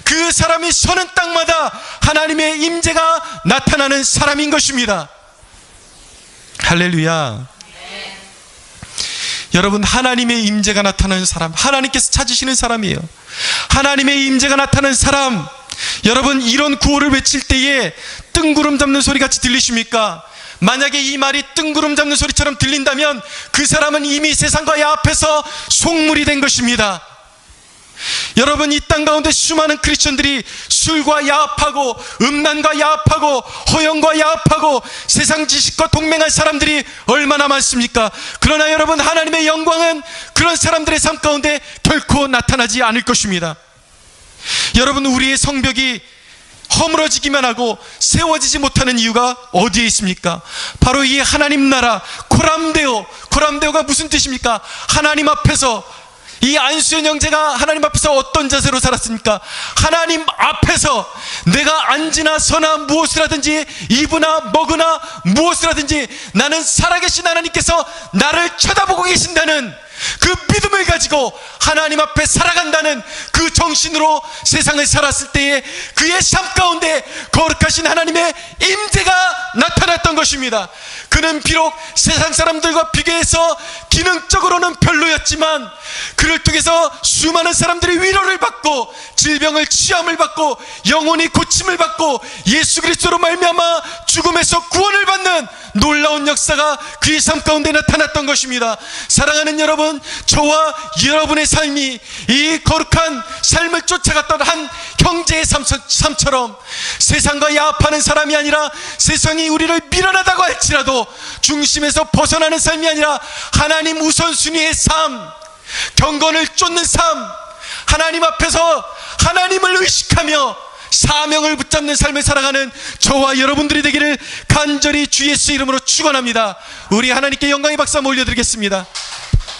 그 사람이 서는 땅마다 하나님의 임재가 나타나는 사람인 것입니다. 할렐루야. 여러분, 하나님의 임재가 나타나는 사람, 하나님께서 찾으시는 사람이에요. 하나님의 임재가 나타나는 사람, 여러분, 이런 구호를 외칠 때에 뜬구름 잡는 소리 같이 들리십니까? 만약에 이 말이 뜬구름 잡는 소리처럼 들린다면 그 사람은 이미 세상과 야합해서 속물이 된 것입니다. 여러분, 이 땅 가운데 수많은 크리스천들이 술과 야합하고 음란과 야합하고 허영과 야합하고 세상 지식과 동맹한 사람들이 얼마나 많습니까? 그러나 여러분, 하나님의 영광은 그런 사람들의 삶 가운데 결코 나타나지 않을 것입니다. 여러분, 우리의 성벽이 허물어지기만 하고 세워지지 못하는 이유가 어디에 있습니까? 바로 이 하나님 나라 코람데오가 무슨 뜻입니까? 하나님 앞에서, 이 안수현 형제가 하나님 앞에서 어떤 자세로 살았습니까? 하나님 앞에서 내가 앉으나 서나 무엇을 하든지 입으나 먹으나 무엇을 하든지 나는 살아계신 하나님께서 나를 쳐다보고 계신다는 그 믿음을 가지고 하나님 앞에 살아간다는 그 정신으로 세상을 살았을 때에 그의 삶 가운데 거룩하신 하나님의 임재가 나타났던 것입니다. 그는 비록 세상 사람들과 비교해서 기능적으로는 별로였지만 그를 통해서 수많은 사람들이 위로를 받고 질병을 치유함을 받고 영혼이 고침을 받고 예수 그리스도로 말미암아 죽음에서 구원을 받는 놀라운 역사가 그의 삶 가운데 나타났던 것입니다. 사랑하는 여러분, 저와 여러분의 삶이 이 거룩한 삶을 쫓아갔던 한 형제의 삶처럼 세상과 야합하는 사람이 아니라 세상이 우리를 밀어내다고 할지라도 중심에서 벗어나는 삶이 아니라 하나님 우선순위의 삶, 경건을 쫓는 삶, 하나님 앞에서 하나님을 의식하며 사명을 붙잡는 삶을 살아가는 저와 여러분들이 되기를 간절히 주 예수 이름으로 축원합니다. 우리 하나님께 영광의 박수 한번 올려드리겠습니다.